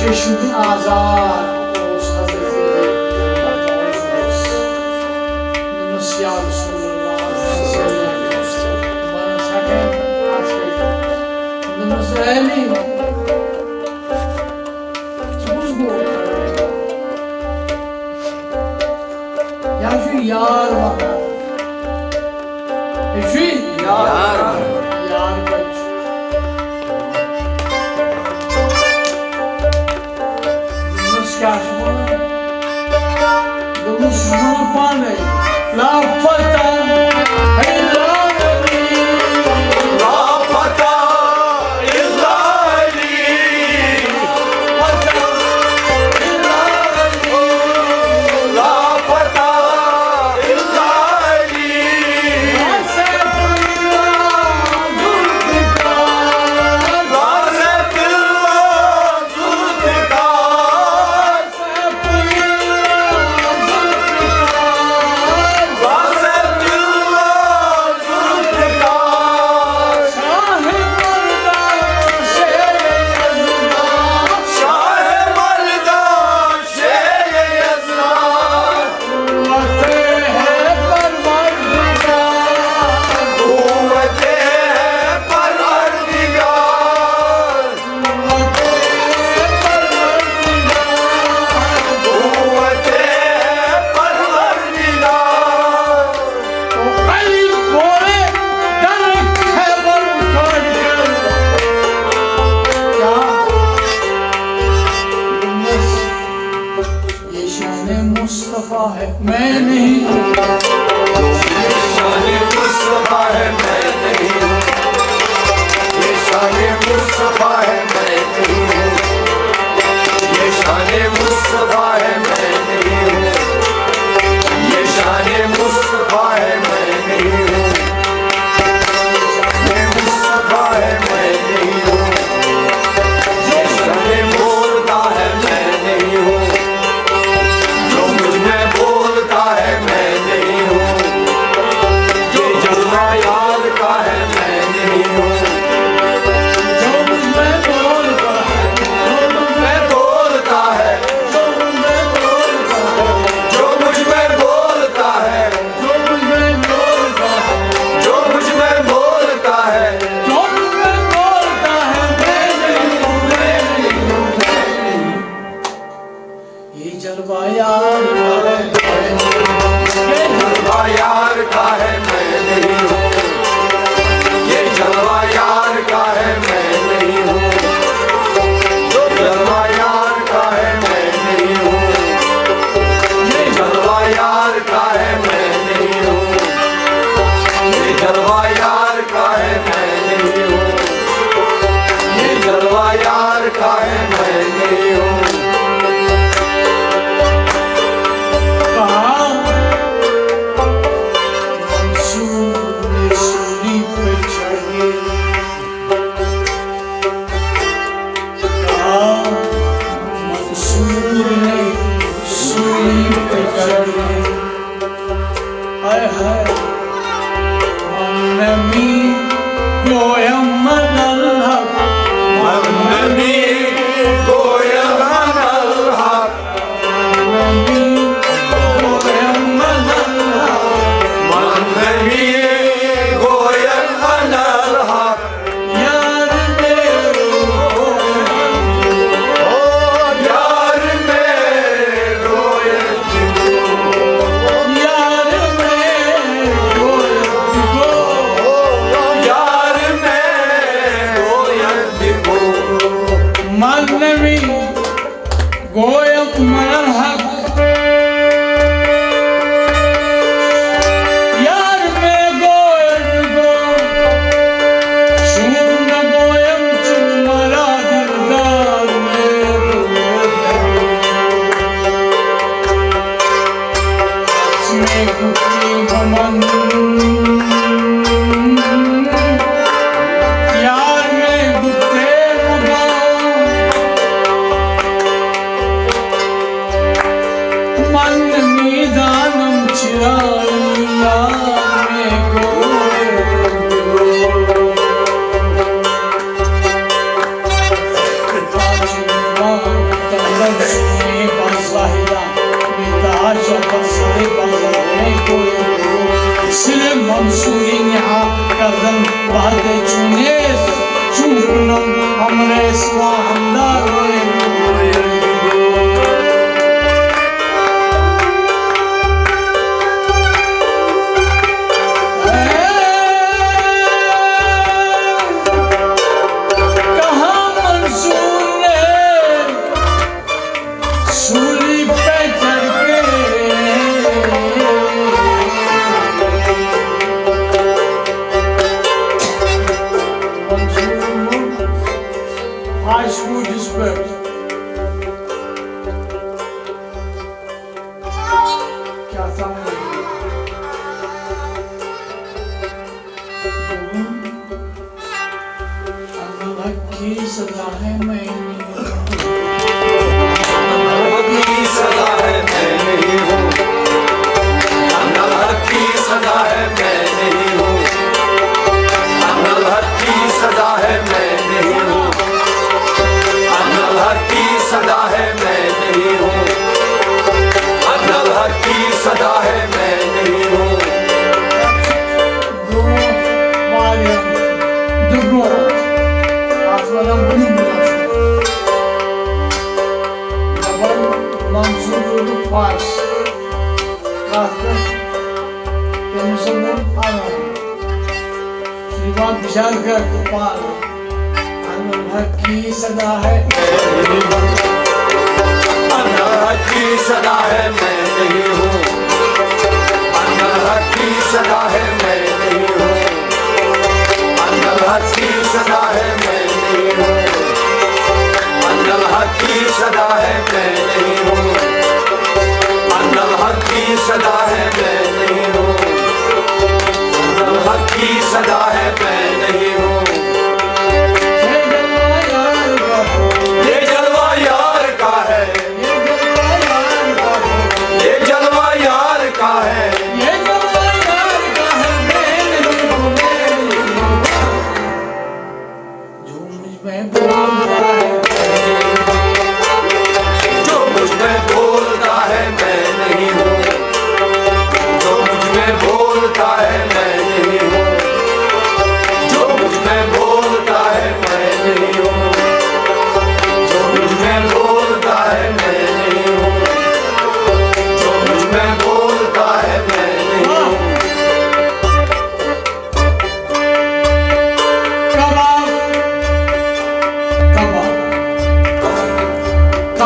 Çeşmin azar Oğuz Hazretleri Yunus ya Resulullah bana sakın aşk edin Yunus emin Tuz bu Ya şu yar var Şu yar var Yar var La fata Mustafa है मैं नहीं शान मुस्तफा है मैं नहीं ये शान मुस्तफा है मैं नहीं ये शान मुस्तफा ये जलवा यार का है, ये जलवा यार का है मैं नहीं हूँ, ये जलवा यार का है मैं नहीं हूँ, जो जलवा यार का है मैं नहीं हूँ, ये जलवा यार का है मैं नहीं हूँ, ये जलवा यार का है मैं नहीं हूँ, ये जलवा यार का है मैं नहीं हूँ।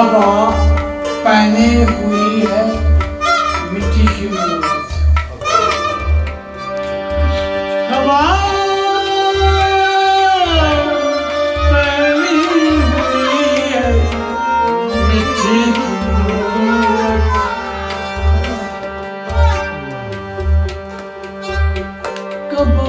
हवा पहने हुई है मिट्टी की मूरत। हवा पहनी हुई है मिट्टी की मूरत। कबा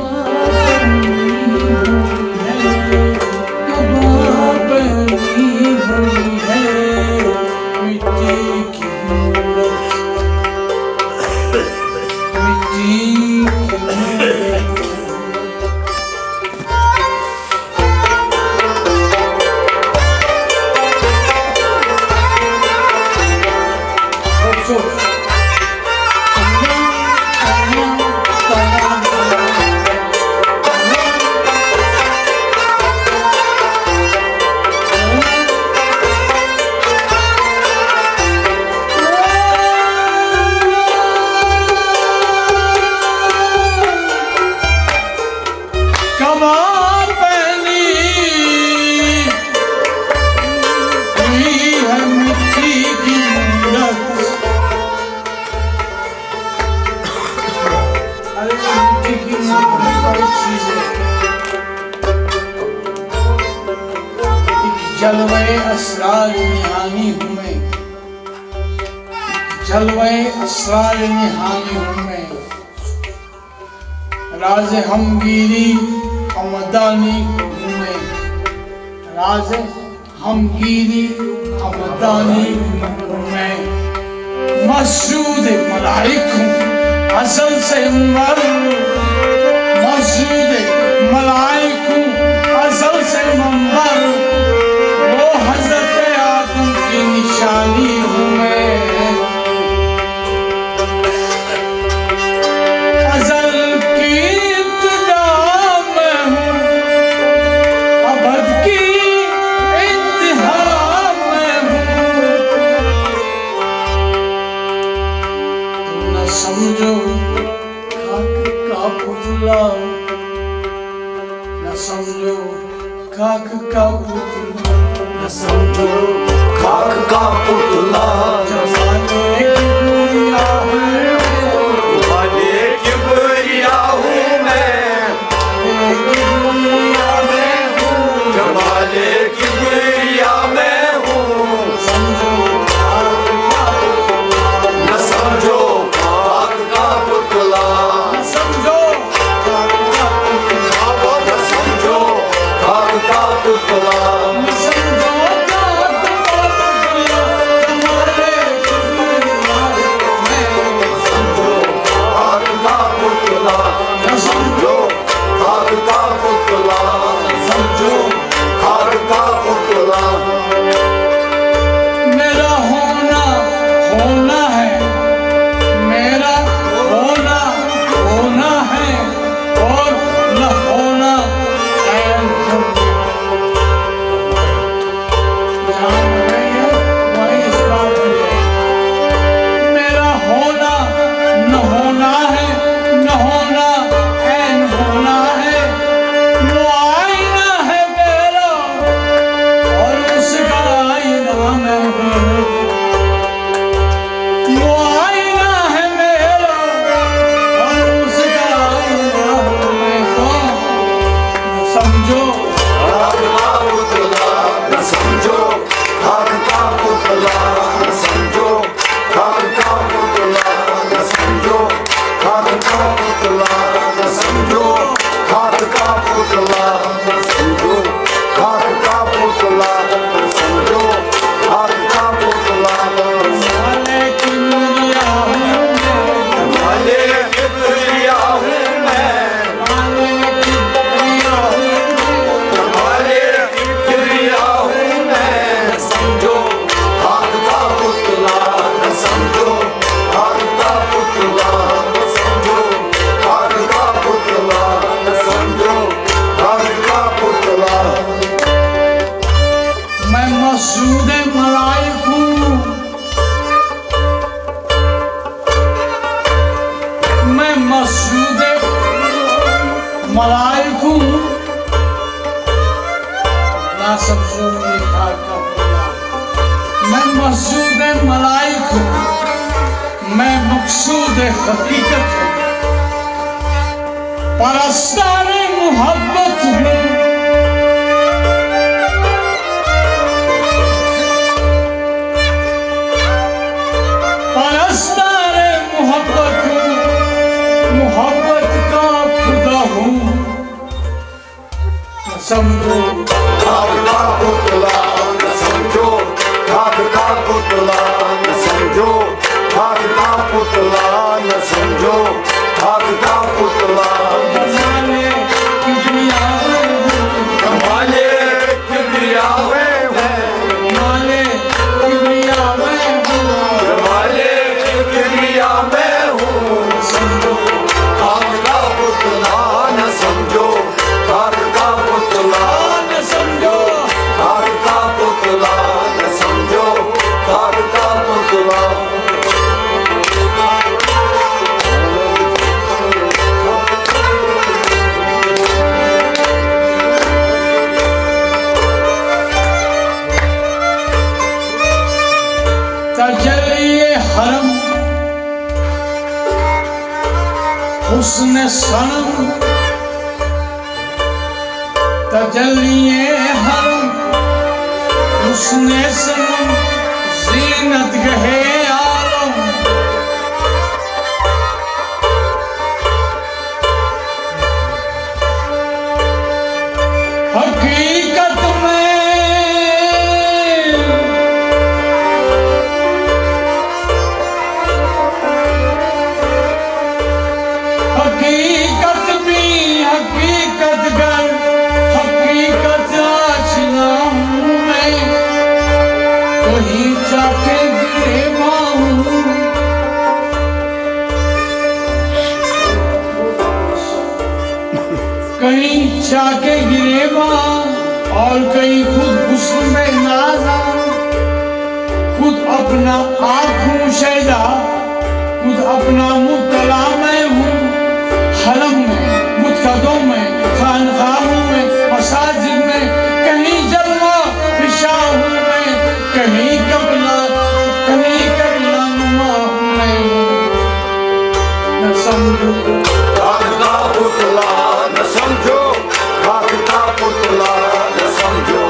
जलवे असरार निहानी हूँ मैं, जलवे असरार निहानी हूँ मैं। राज हमगीरी हमदानी हूँ मैं, राज हमगीरी हमदानी हूँ मैं। मसूद मलाइक हूँ असल से अंबर, मसूद मलाइक हूँ असल से मंबर। वो हज़रत आदम की निशानी हूँ मैं, अज़ल की इब्तिदा मैं हूँ, अबद की इंतहा मैं हूँ। तुम न समझो खाक का पुतला, न समझो खाक का पुतला, न समझो खाक का पुतला। जमाने की बुरिया है, जमाने की बुरिया हूँ मैं, जमाने की बुरिया मैं हूँ। न समझो खाक का पुतला, न समझो न समझो खाक का पुतला। न समझो खाक का पुतला, समझो खाक का पुतला। मेरा होना होना है, मेरा होना होना है, और न होना कायम हो। जहाँ रहे हैं वहीं इस बात पर है। मेरा होना न होना है, न होना ऐन होना है। वो आईना है मेरा और उसका आईना मैं हूँ। महसूद मलाइक हूँ, मैं मकसूद हकीकत हूँ, परस्तार मोहब्बत हूँ। परस्तार मोहब्बत हूँ, मोहब्बत का खुदा हूँ। समझो खाद का पुतला न समझो, खाद का पुतला न समझो, खाद का पुतला न समझो, खाद का पुतला जमाने किबरिया में हूँ, कमाले किबरिया में है, माले किबरिया में हूँ। कमाले किबरिया में हूँ। समझो खाद का पुतला न समझो, खाद का पुतला न समझो, खाद का पुतला न समझो, खाद का पुतला तजल्ली हरम हुस्न सनम, तजल्ली हरम हुस्न सनम, ज़ीनत गहे आलम। हकीकत में हकीकत भी हकीकत गर, हकीकत आशिना हूँ मैं, कहीं जाके गिरेबा हूँ। कहीं जाके गिरेबा और कहीं खुद हुस्न में नाजा, खुद अपना आँखों शैदा, खुद अपना मुब्तला मैं हूँ। हरम में, मुतकदों में, खानखाहों में, मसाजिद में, कहीं जलवा फिशा हूँ मैं, कहीं कबला नुमा हूँ मैं। न समझो खाद का पुतला न समझो, खाद का पुतला न समझो,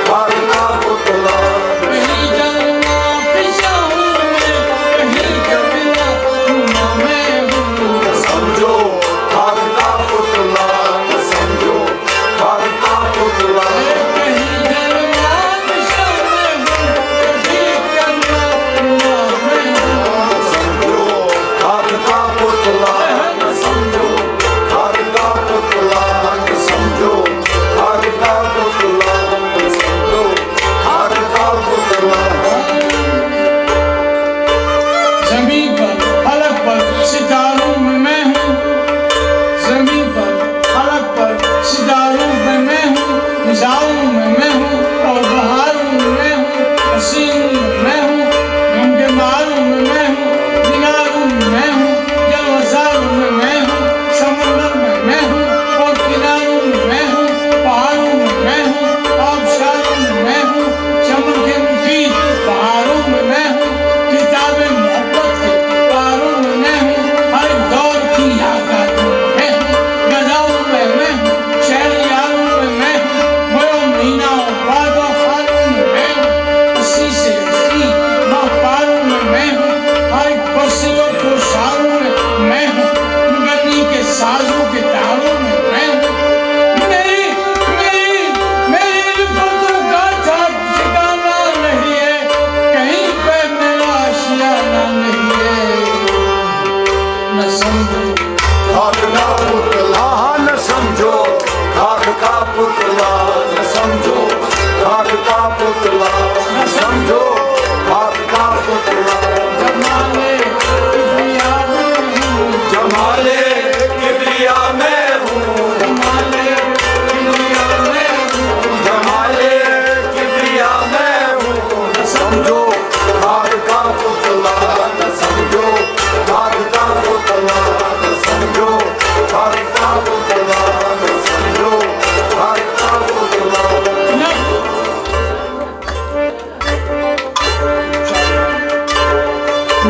खाद का पुतला कहीं जलवा फिशा हूँ मैं, कहीं कबला नुमा मैं हूँ। न समझो, खाद का पुतला न समझो, खाद का पुतला कहीं जलवा फिशा मैं हूँ, कहीं कबला नुमा मैं हूँ। समझो, खाद का पुतला न समझो, खाद का पुतला न समझो, खाद का पुतला न समझो, खाद का पुतला ज़मीन पर फलक पर सितारों में मैं हूँ, ज़मीन पर फलक पर सितारों में मैं हूँ, मिसालों में मैं हूँ और बहारों में मैं हूँ, हसीनों में मैं हूँ, गमके मारों में मैं हूँ, दिनारों में मैं हूँ, जलवसारों में मैं हूँ, समंदर में मैं हूँ और किनारों में मैं हूँ, पहाड़ों में मैं हूँ, आबशारों में मैं हूँ, चमन के मुफीद बहारों में मैं हूँ, किताबें मोहब्बत के पारों में मैं हूँ, हर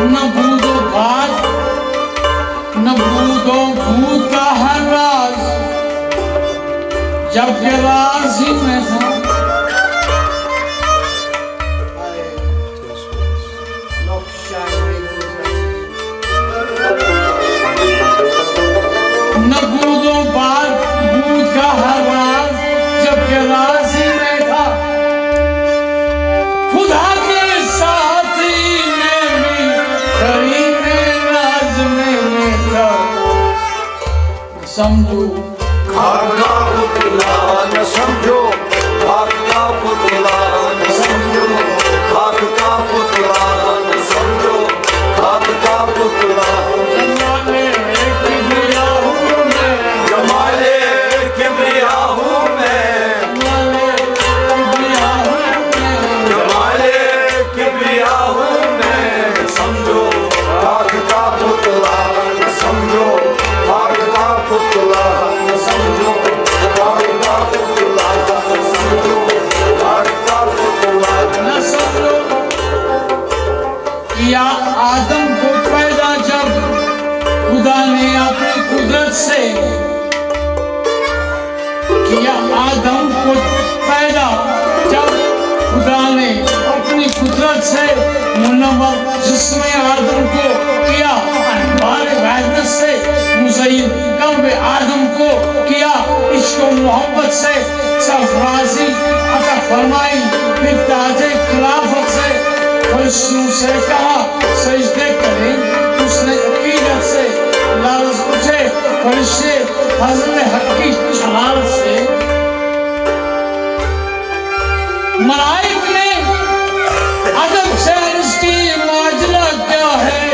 न बूदो बात न बूदो भूत का हर राज, जबकि राज ही में था। न बूदो बात भूत का हर राज, जबकि राज ही में था। खुदा के साथी में भी करीने राज में था। समझो खाक का पुतला न समझो, खाक का पुतला न समझो, खाक का पुतला न समझो, खाक का पुतला। जमाले किबरिया हूँ मैं, जमाले किबरिया हूँ मैं, समझो खाक का पुतला न समझो, खाक का पुतला न समझो, खाक का पुतला न समझो, खाक का पुतला न समझो। या आदम को पैदा जब खुदा ने अपनी कुदरत से किया, आदम को पैदा जब खुदा ने अपनी कुदरत से मुनव्वर जिसमें आदम को किया, हमारे वहदत से मुज़य्यन कल्ब आदम को किया, इश्क़ मोहब्बत से सरफराजी अता फरमाई, फिर ताजे खिलाफत से फरिश्तों से कहा सजदे करें। उसने अकीदत से लालच पूछे फरिश्ते हज़रत हक की जलाल से। मलाइक ने अदब से अर्ज़ की माजरा क्या है,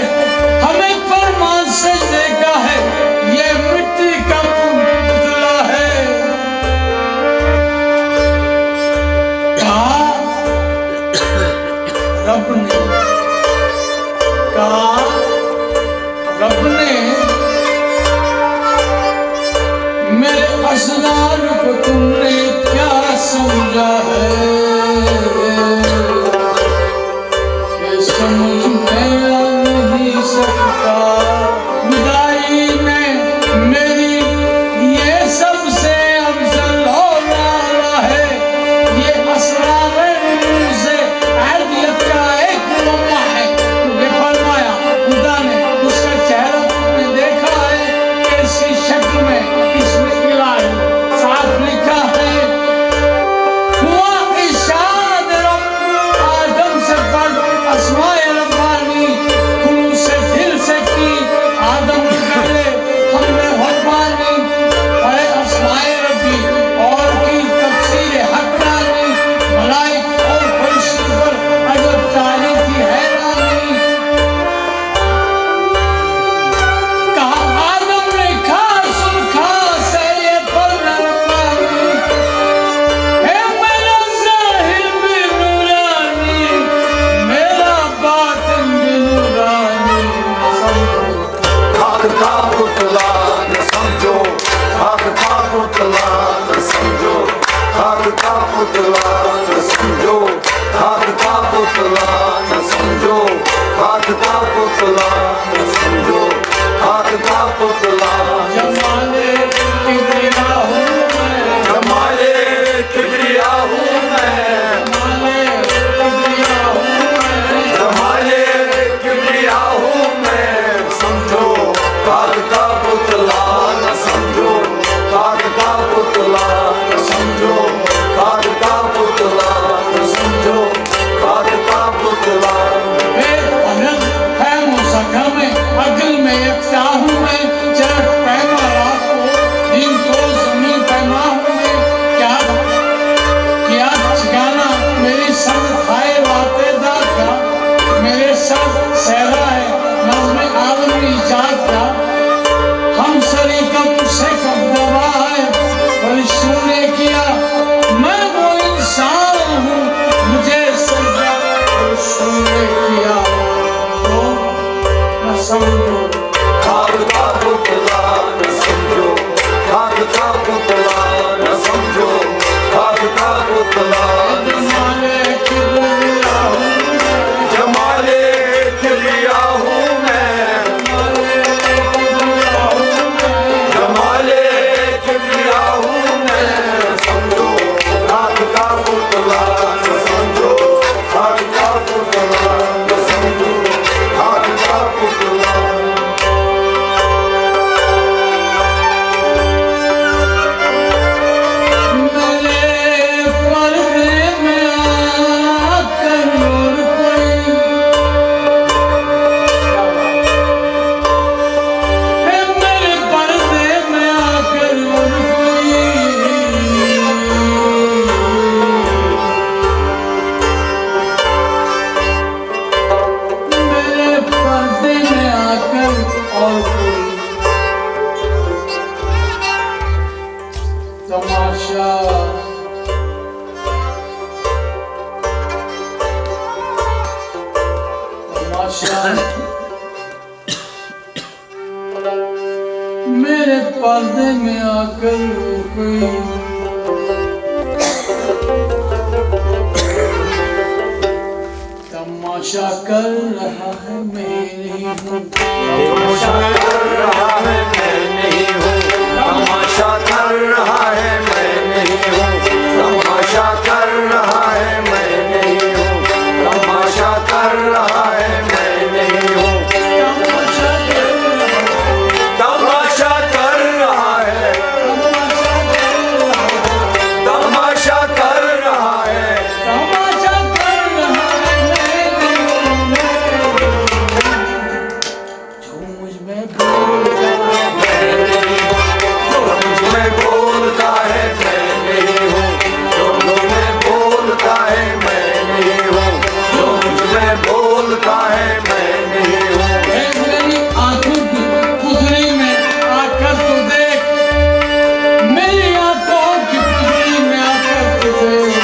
हमें फरमान सजदे का है, ये मिट्टी का पुतला है। कहा रब ने, कहा रब ने मेरे असरार को तुमने क्या समझा है, ये समझ में आ नहीं सकता। खुदाई में मेरी ये सबसे अफजल हो वाला है, ये असरार से अहदियत का एक मुअम्मा है। ये फरमाया खुदा ने, उसका चेहरा तुमने देखा है कैसी शक्ल में, इसमें इलाही साफ लिखा है, हुआ इरशाद रब आदम से पढ़ अस्माए रब्बानी, खुलूस से दिल से की आदम के पहले हमने हक़ानी, अरे अस्माए रब्बी और की तफसीर हक़ानी, मलाइक और फरिश्तों पर अजब तारीफ़ की हैरानी। कहा आदम ने खा सुखा से ये फल रब्बानी, है मेरा ज़ाहिर भी नूरानी, मेरा बातिन भी नूरानी। खाक का पुतला न समझो, खाक का पुतला न समझो, खाक का पुतला न समझो, खाक का पुतला न समझो, खाक का पुतला न समझो, खाक का पुतला। जमाले किबरिया हूँ मैं, जमाले किबरिया हूँ मैं, जमाले किबरिया हूँ मैं। जमाले किबरिया हूँ मैं, समझो खाक का पुतला न समझो, खाक का पुतला न समझो, खाक का पुतला न समझो, खाक का पुतला। अकल में यकसा हूँ मैं, चरख पैमा रात को दिन को ज़मीन पैमा हूँ मैं। क्या ठिकाना मेरी सब खाए वाते दाद का, मेरे सब सहरा है नज़्म आलमी इजाद का। हम सरीकम से कब दबा है फरिश्तों ने किया, मैं वो इंसान हूँ मुझे सजदा फरिश्तों ने किया। तो न समझो खाक का पुतला न समझो, खाक का पुतला न समझो, खाक का पुतला न समझो। जमाले किबरिया हूँ मैं, जमाले किबरिया तमाशा मेरे पर्दे में आकर रुक गई। तमाशा कर रहा है मैं नहीं हूँ, तमाशा कर रहा है मैं नहीं हूँ, तमाशा कर रहा है मैं नहीं हूँ, तमाशा कर रहा है मैं नहीं हूँ, तमाशा कर रहा है मैं नहीं हूँ, तमाशा कर रहा है, तमाशा कर रहा है, जो मुझ में बोलता है मैं नहीं हूँ, जो मुझ में बोलता है मैं नहीं हूँ, जो मुझ में बोलता है मैं नहीं हूँ। मेरी आंखों की पुतली में आकर तो देख, मेरी आंखों की पुतली में आकर तो देख,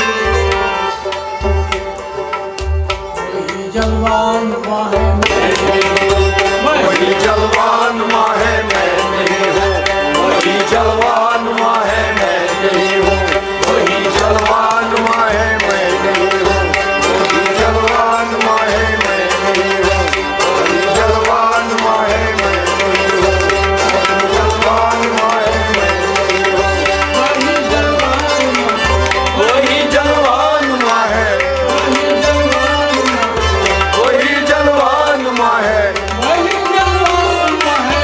वही जलवान हुआ है मैं नहीं हूँ, वही जलवान माँ है मैं नहीं हूँ, वही जलवान माँ है मैं नहीं हूँ, वही जलवान माँ है मैं नहीं हूँ, वही जलवान माँ है मैं नहीं हूँ, वही जलवान माँ है मैं नहीं हूँ, वही जलवान माँ है मैं नहीं हूँ, वही जलवान वही जलवान माँ है, वही जलवान वही जलवान माँ है। वही जलवान है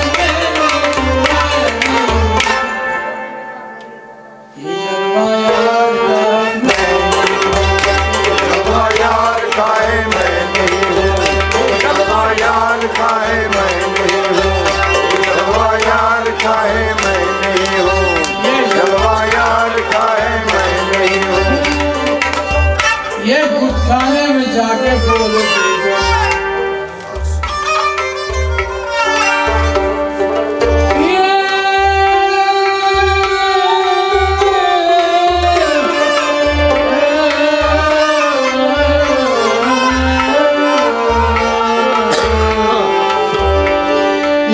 ये जलवा यार का है मैं नहीं हूँ, जलवा यार का है मैं नहीं हूँ, जलवा यार का है मैं नहीं हूँ, जलवा यार का है मैं नहीं हूँ। ये कुछ खाने में जाके बोले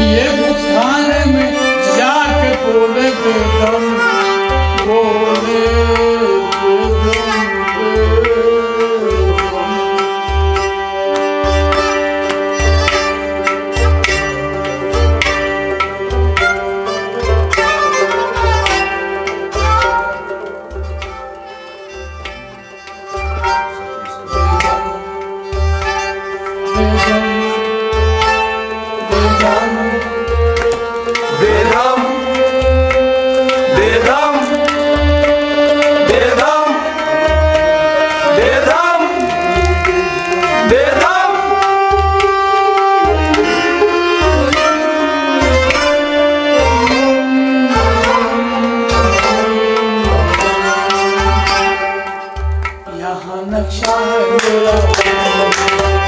ये कुछ खाने में जाके बोले बेदम, बोले बेदम, बेदम बेदम बेदम बेदम बेदम यहाँ नक्शा है मेरा,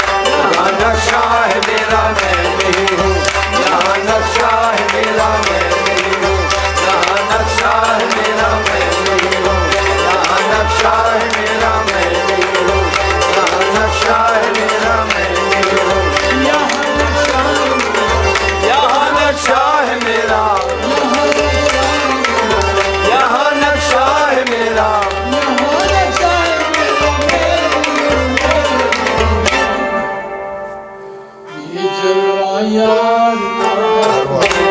यहाँ नक्शा है मेरा मैं नहीं हूँ, यहाँ नक्शा है मेरा मैं नहीं हूँ, यहाँ नक्शा है मेरा मैं नहीं हूँ, यहाँ नक्शा है मेरा मैं नहीं हूँ, यहाँ नक्शा है मेरा मैं नहीं हूँ, यहाँ नक्शा है मेरा, यहाँ नक्शा है मेरा। ये जलवा यार का है।